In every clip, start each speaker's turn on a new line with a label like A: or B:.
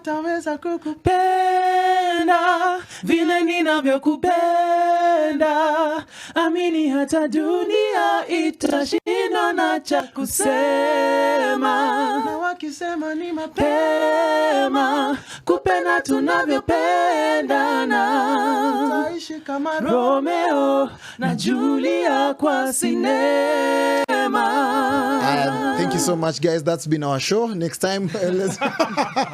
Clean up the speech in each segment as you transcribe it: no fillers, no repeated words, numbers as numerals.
A: ataweza kukupenda vile ninavyokupenda. Amini hata dunia itashinda na cha kusema, na wakisema ni mapema kupenda tunavyopendana. Taishi kama Romeo na Julia kwa sinema.
B: Thank you so much, guys. That's been our show. Next time, let's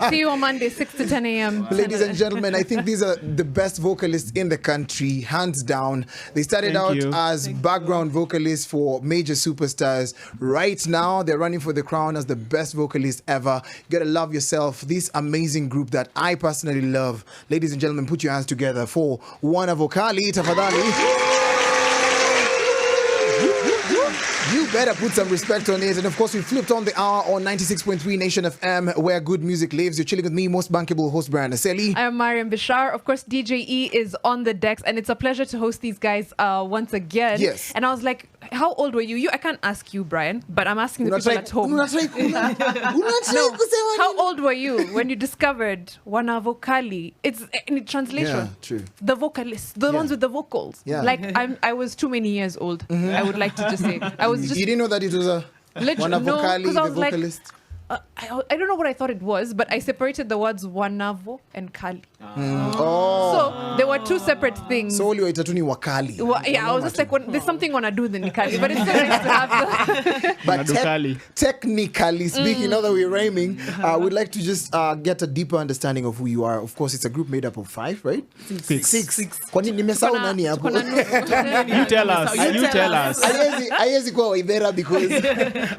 C: see you on Monday, 6 to 10 a.m.
B: Ladies and gentlemen, I think these are the best vocalists in the country, hands down. They started as background vocalists for major superstars. Right now, they're running for the crown as the best vocalist ever. You gotta love yourself. This amazing group that I personally love. Ladies and gentlemen, put your hands together for Wana Vokali. Tafadhali. You better put some respect on it. And of course, we flipped on the hour on 96.3 Nation FM, where good music lives. You're chilling with me, most bankable host, Brian Aseli.
C: I am Mariam Bishar. Of course, DJ E is on the decks, and it's a pleasure to host these guys once again.
B: Yes.
C: And I was like, how old were you? I can't ask you, Brian, but I'm asking the people at home. How old were you when you discovered Wana Vokali? It's in translation.
B: Yeah, true.
C: The vocalists, the ones with the vocals.
B: Yeah.
C: Like I was too many years old. I would like to just say.
B: You didn't know that it was a Wana Vokali, the vocalist?
C: I don't know what I thought it was, but I separated the words Wanavo and Kali.
B: Oh.
C: So there were two separate things.
B: So you were itatuni wakali.
C: Yeah, I was just like, there's something wanna do than Kali, but it's so nice to have the
B: But technically speaking, now that we're rhyming, we'd like to just get a deeper understanding of who you are. Of course, it's a group made up of 5, right? Six. Kwani nimesahau nani hapo?
A: You tell us.
B: Haiwezi kuwa Waithera because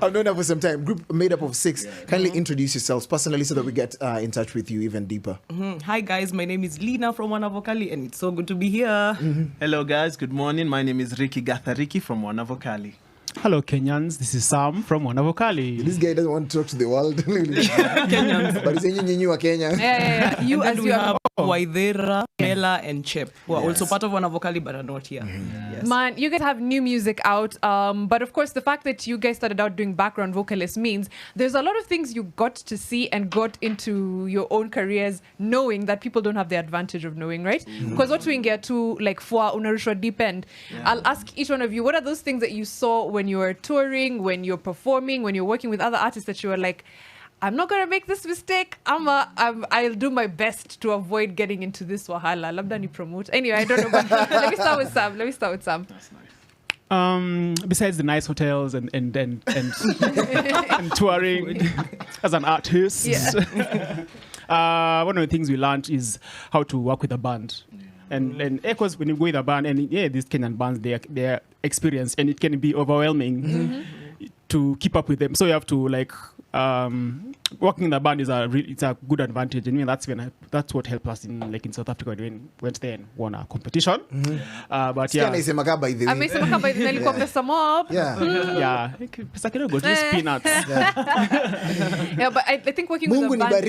B: I've known her for some time. Group made up of 6. Kindly introduce yourselves personally so that we get in touch with you even deeper.
D: Hi guys, my name is Lina from Wana Vokali and it's so good to be here.
A: Hello guys, good morning. My name is Ricky Gathariki from Wana Vokali.
E: Hello Kenyans, this is Sam from Wana Vokali.
B: This guy doesn't want to talk to the world.
D: Kenyans.
B: But he's saying you are Kenya.
C: Yeah. You
D: as you have Waithera, Mela and Chep, who are also part of Wana Vokali but are not here. Yes.
C: Man, you guys have new music out, but of course the fact that you guys started out doing background vocalists means there's a lot of things you got to see and got into your own careers knowing that people don't have the advantage of knowing, right? Because what we get to like for unarushwa deep end, I'll ask each one of you, what are those things that you saw when you were touring, when you're performing, when you're working with other artists that you were like, I'm not going to make this mistake. I'll do my best to avoid getting into this wahala. Labda ni promote. Anyway, I don't know. But let me start with Sam.
A: That's nice.
E: Besides the nice hotels and and touring as an artist, one of the things we learned is how to work with a band. And of course, when you go with a band, and these Kenyan bands, they're experienced, and it can be overwhelming to keep up with them. So you have to like working in the band is it's a good advantage. And that's what helped us in South Africa when we went there and won a competition. But yeah,
B: by the way.
E: yeah, pesa kidogo, just peanuts.
C: Yeah, but I think working with a band,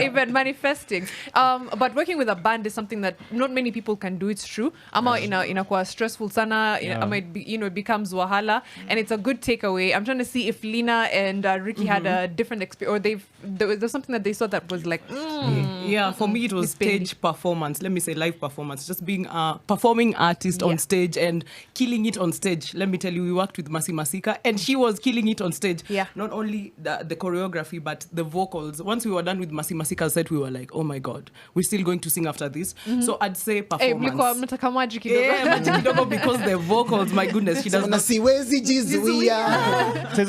C: even manifesting. But working with a band is something that not many people can do. It's true. Ama inakuwa stressful sana. It becomes wahala, and it's a good takeaway. I'm trying to see if Lina and Ricky had a different experience, or there's something that they saw that was like,
D: yeah, for me it was stage performance. Let me say live performance. Just being a performing artist on stage and killing it on stage. Let me tell you, we worked with Masi Masika and she was killing it on stage.
C: Yeah.
D: Not only the choreography, but the vocals. Once we were done with Masi Masika's set, we were like, oh my God, we're still going to sing after this. So I'd say performance.
C: Maji kidogo
D: because the vocals, my goodness, she does not.
E: Says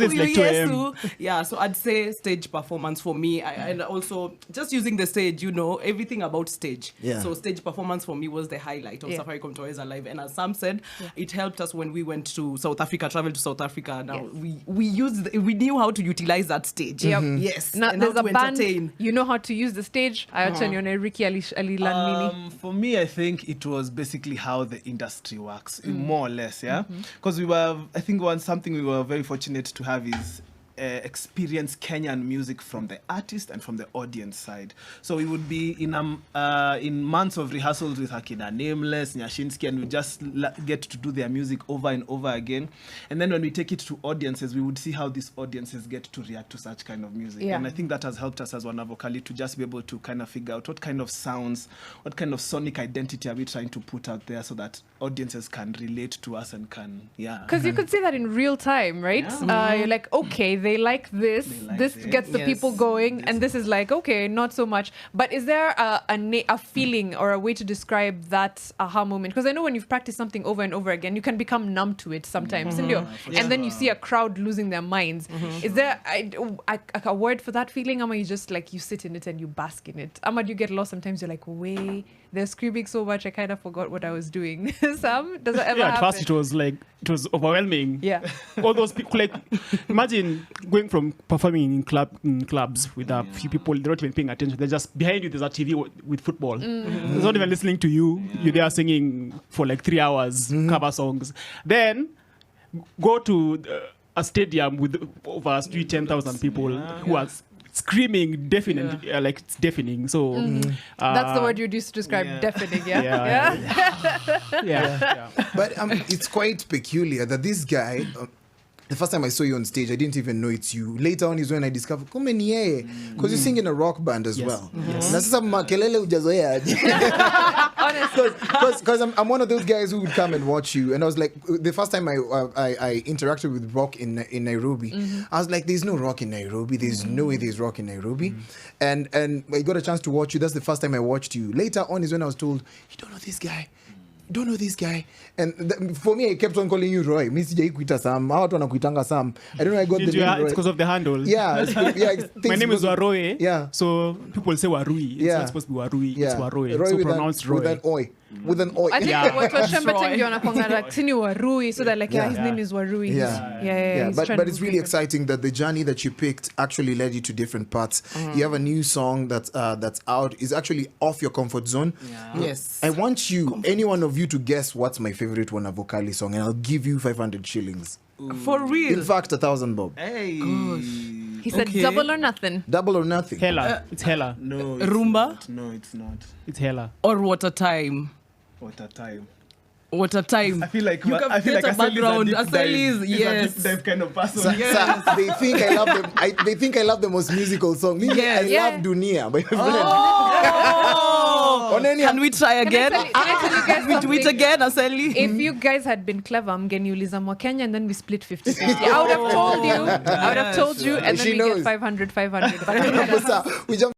E: it's like 2 a.m.
D: Yeah, so I'd say stage performance for me, and also just using the stage, everything about stage. Yeah. So stage performance for me was the highlight of Safaricom Towers Alive, and as Sam said, it helped us when we went to South Africa, traveled to South Africa. Now we knew how to utilize that stage. Yes.
C: Now there's a band. You know how to use the stage. I turn you on Ricky Ali.
A: For me, I think it was basically how the industry works, more or less. Yeah, because I think something we were very fortunate to have is experience Kenyan music from the artist and from the audience side. So we would be in months of rehearsals with Akina Nameless, Nyashinsky, and we just get to do their music over and over again. And then when we take it to audiences, we would see how these audiences get to react to such kind of music.
C: Yeah.
A: And I think that has helped us as Wanavokali to just be able to kind of figure out what kind of sounds, what kind of sonic identity are we trying to put out there so that audiences can relate to us and can,
C: Because you could see that in real time, right?
A: Yeah.
C: You're like, okay, they like this. This gets the people going, and this is like, okay, not so much. But is there a feeling or a way to describe that aha moment? Because I know when you've practiced something over and over again, you can become numb to it sometimes. And then you see a crowd losing their minds. Is there a word for that feeling? Ama, you just like, you sit in it and you bask in it? Ama, do you get lost sometimes? You're like, wait, they're screaming so much, I kind of forgot what I was doing. Sam, does that ever happen?
E: At first it was overwhelming.
C: Yeah.
E: All those people, like, imagine going from performing in clubs with a few people, they're not even paying attention. They're just behind you, there's a TV with football. They're not even listening to you. You're there singing for like 3 hours, cover songs. Then go to a stadium with over 10,000 people who are screaming, deafening, like it's deafening. So
C: that's the word you'd use to describe deafening. Yeah.
B: But it's quite peculiar that this guy. The first time I saw you on stage, I didn't even know it's you. Later on is when I discovered, because you sing in a rock band as well. Because I'm one of those guys who would come and watch you. And I was like, the first time I interacted with rock in Nairobi, I was like, there's no rock in Nairobi. There's no way there's rock in Nairobi. And I got a chance to watch you. That's the first time I watched you. Later on is when I was told, you don't know this guy. Don't know this guy. And for me, I kept on calling you Roy. Mi sijai kuita Sam. Hawa watu wanakuitanga Sam. I don't know, I got the name Roy.
E: It's because of the handle.
B: Yeah.
E: My name is Waroe.
B: Yeah.
E: So people say Warui. It's not supposed to be Warui. It's Waroe.
B: Roy
E: so
B: with
E: pronounced Roy.
B: With an oi. With an oi.
C: I think watu wa Shamba Tengi wanakuanga like Tini Warui, so that like his name is Warui.
B: Yeah. But it's really exciting that the journey that you picked actually led you to different paths. You have a new song that's out. It's actually off your comfort zone.
D: Yes.
B: I want any one of you to guess what's my favorite Wanavokali song, and I'll give you 500 shillings.
D: For real?
B: In fact, 1,000 bob.
A: Hey.
C: He said double or nothing.
B: Double or nothing.
E: Hella. It's Hella.
A: No.
D: Rumba?
A: No, it's not.
E: It's Hella.
D: Or Water Time?
A: What a time.
D: Water Time.
A: I feel like
D: you can get a background. Aseli is
A: yes. A deep dive kind of person.
B: Yes. They think I love them. They think I love the most musical song. Me, I love Dunia. By
D: Can we try again?
C: Can I tell you guys
D: We do it
C: something?
D: again, Aseli.
C: If you guys had been clever, mngeniuliza Mwakenya and then we split 50-50. I would have told you. And then
B: She
C: we
B: knows.
C: get 500.
B: We jump